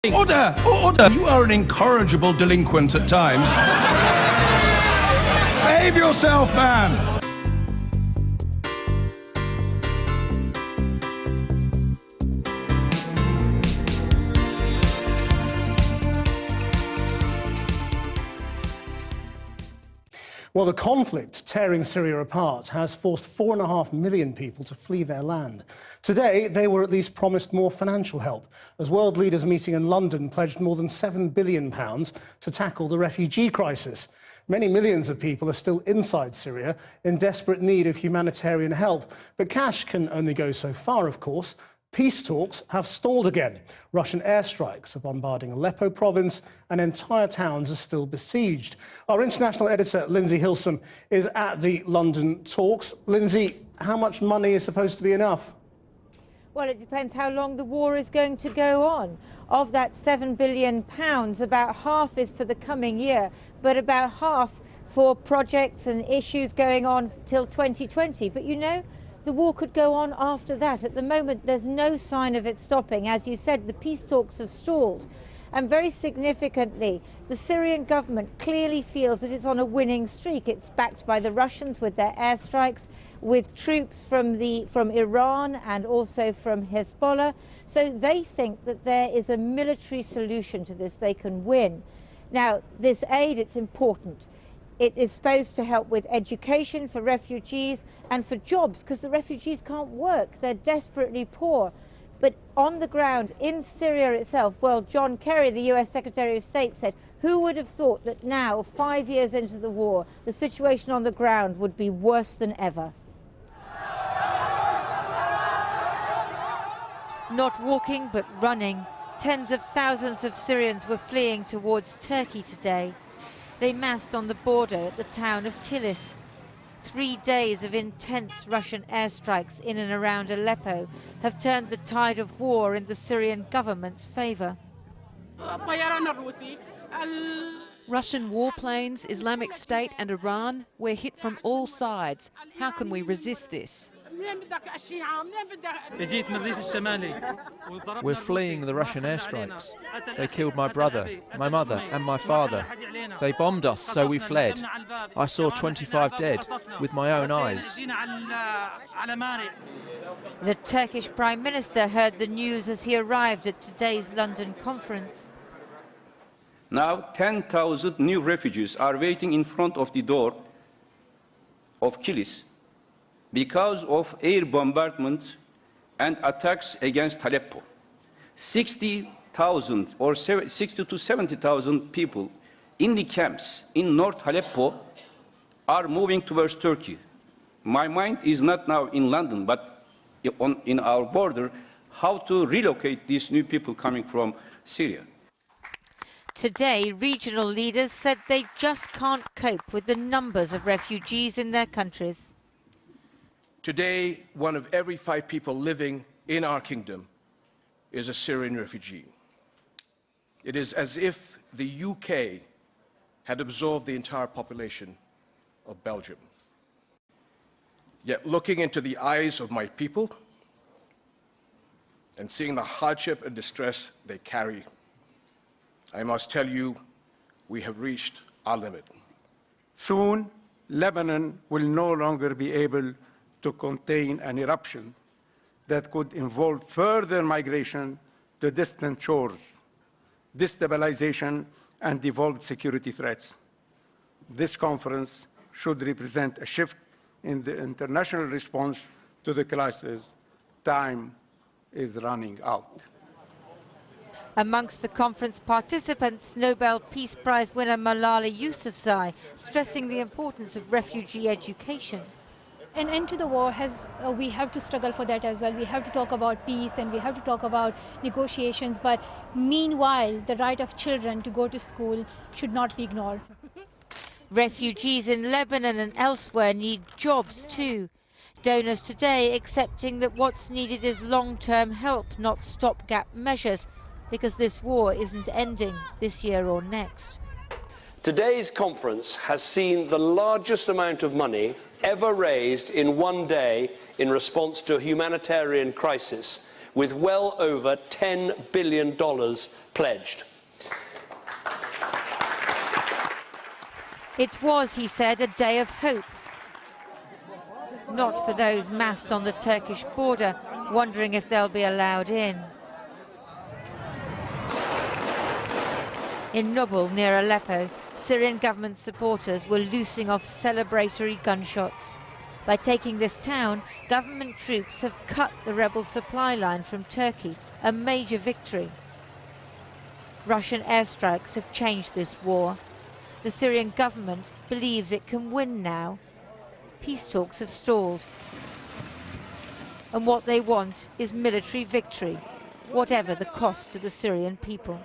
Order! Order! You are an incorrigible delinquent at times. Behave yourself, man! Well, the conflict tearing Syria apart has forced 4.5 million people to flee their land. Today, they were at least promised more financial help, as world leaders meeting in London pledged more than £7 billion to tackle the refugee crisis. Many millions of people are still inside Syria in desperate need of humanitarian help. But cash can only go so far, of course. Peace talks have stalled again. Russian airstrikes are bombarding Aleppo province and entire towns are still besieged. Our international editor, Lindsay Hilsum, is at the London talks. Lindsay, how much money is supposed to be enough? Well, it depends how long the war is going to go on. Of that £7 billion, about half is for the coming year, but about half for projects and issues going on till 2020. But you know, the war could go on after that. At the moment, there's no sign of it stopping. As you said, the peace talks have stalled. And very significantly, the Syrian government clearly feels that it's on a winning streak. It's backed by the Russians with their airstrikes, with troops from Iran and also from Hezbollah. So they think that there is a military solution to this. They can win. Now, this aid, it's important. It is supposed to help with education for refugees and for jobs, because the refugees can't work. They're desperately poor. But on the ground, in Syria itself, well, John Kerry, the US Secretary of State, said, who would have thought that now, 5 years into the war, the situation on the ground would be worse than ever? Not walking, but running. Tens of thousands of Syrians were fleeing towards Turkey today. They massed on the border at the town of Kilis. 3 days of intense Russian airstrikes in and around Aleppo have turned the tide of war in the Syrian government's favor. Russian warplanes, Islamic State and Iran, we're hit from all sides. How can we resist this? We're fleeing the Russian airstrikes. They killed my brother, my mother and my father. They bombed us, so we fled. I saw 25 dead with my own eyes. The Turkish Prime Minister heard the news as he arrived at today's London conference. Now 10,000 new refugees are waiting in front of the door of Kilis because of air bombardment and attacks against Aleppo. 60,000 or 60 to 70,000 people in the camps in North Aleppo are moving towards Turkey. My mind is not now in London, but in our border, how to relocate these new people coming from Syria. Today, regional leaders said they just can't cope with the numbers of refugees in their countries. Today, 1 of every 5 people living in our kingdom is a Syrian refugee. It is as if the UK had absorbed the entire population of Belgium. Yet looking into the eyes of my people and seeing the hardship and distress they carry, I must tell you, we have reached our limit. Soon, Lebanon will no longer be able to contain an eruption that could involve further migration to distant shores, destabilization, and evolved security threats. This conference should represent a shift in the international response to the crisis. Time is running out. Amongst the conference participants, Nobel Peace Prize winner Malala Yousafzai, stressing the importance of refugee education. An end to the war we have to struggle for that as well. We have to talk about peace and we have to talk about negotiations, but meanwhile, the right of children to go to school should not be ignored. Refugees in Lebanon and elsewhere need jobs too. Donors today accepting that what's needed is long-term help, not stopgap measures, because this war isn't ending this year or next. Today's conference has seen the largest amount of money ever raised in one day in response to a humanitarian crisis, with well over $10 billion pledged. It was, he said, a day of hope. Not for those massed on the Turkish border, wondering if they'll be allowed in. In Nubul, near Aleppo, Syrian government supporters were loosing off celebratory gunshots. By taking this town, government troops have cut the rebel supply line from Turkey, a major victory. Russian airstrikes have changed this war. The Syrian government believes it can win now. Peace talks have stalled. And what they want is military victory, whatever the cost to the Syrian people.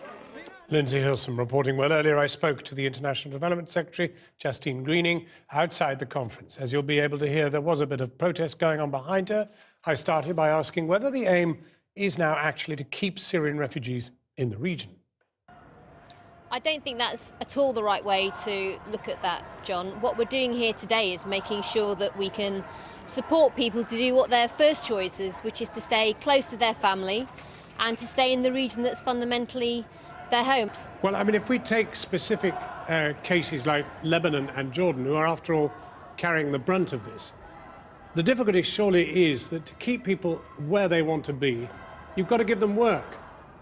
Lindsay Hilson reporting. Well, earlier I spoke to the International Development Secretary, Justine Greening, outside the conference. As you'll be able to hear, there was a bit of protest going on behind her. I started by asking whether the aim is now actually to keep Syrian refugees in the region. I don't think that's at all the right way to look at that, John. What we're doing here today is making sure that we can support people to do what their first choice is, which is to stay close to their family and to stay in the region that's fundamentally their home. Well, I mean, if we take specific cases like Lebanon and Jordan, who are, after all, carrying the brunt of this, the difficulty surely is that to keep people where they want to be, you've got to give them work.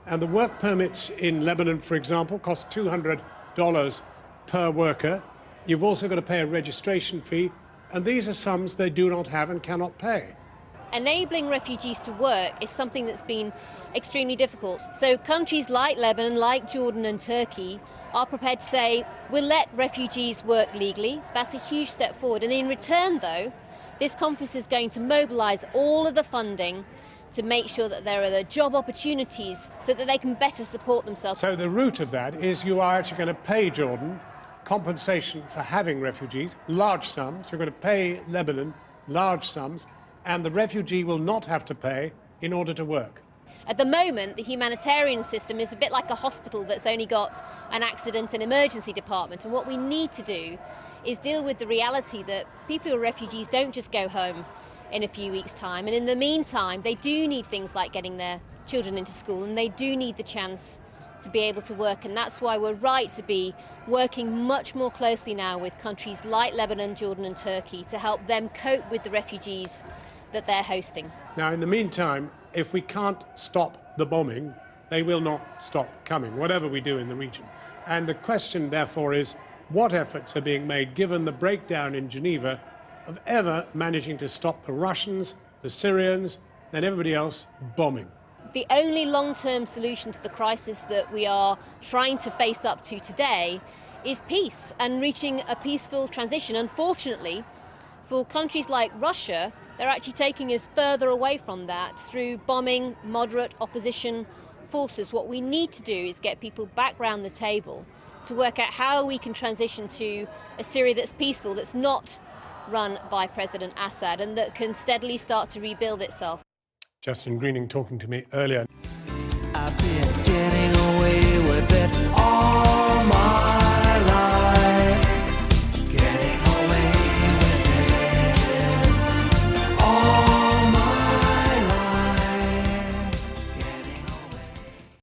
And the work permits in Lebanon, for example, cost $200 per worker. You've also got to pay a registration fee, and these are sums they do not have and cannot pay. Enabling refugees to work is something that's been extremely difficult. So countries like Lebanon, like Jordan and Turkey are prepared to say, we'll let refugees work legally. That's a huge step forward. And in return, though, this conference is going to mobilise all of the funding to make sure that there are the job opportunities so that they can better support themselves. So the root of that is you are actually going to pay Jordan compensation for having refugees, large sums. You're going to pay Lebanon large sums, and the refugee will not have to pay in order to work. At the moment, the humanitarian system is a bit like a hospital that's only got an accident and emergency department, and what we need to do is deal with the reality that people who are refugees don't just go home in a few weeks' time, and in the meantime they do need things like getting their children into school, and they do need the chance to be able to work, and that's why we're right to be working much more closely now with countries like Lebanon, Jordan and Turkey to help them cope with the refugees that they're hosting. Now, in the meantime, if we can't stop the bombing, they will not stop coming, whatever we do in the region. And the question, therefore, is what efforts are being made, given the breakdown in Geneva, of ever managing to stop the Russians, the Syrians, and everybody else bombing? The only long-term solution to the crisis that we are trying to face up to today is peace and reaching a peaceful transition. Unfortunately, for countries like Russia, they're actually taking us further away from that through bombing moderate opposition forces. What we need to do is get people back round the table to work out how we can transition to a Syria that's peaceful, that's not run by President Assad, and that can steadily start to rebuild itself. Justine Greening talking to me earlier. I've been getting away with it all my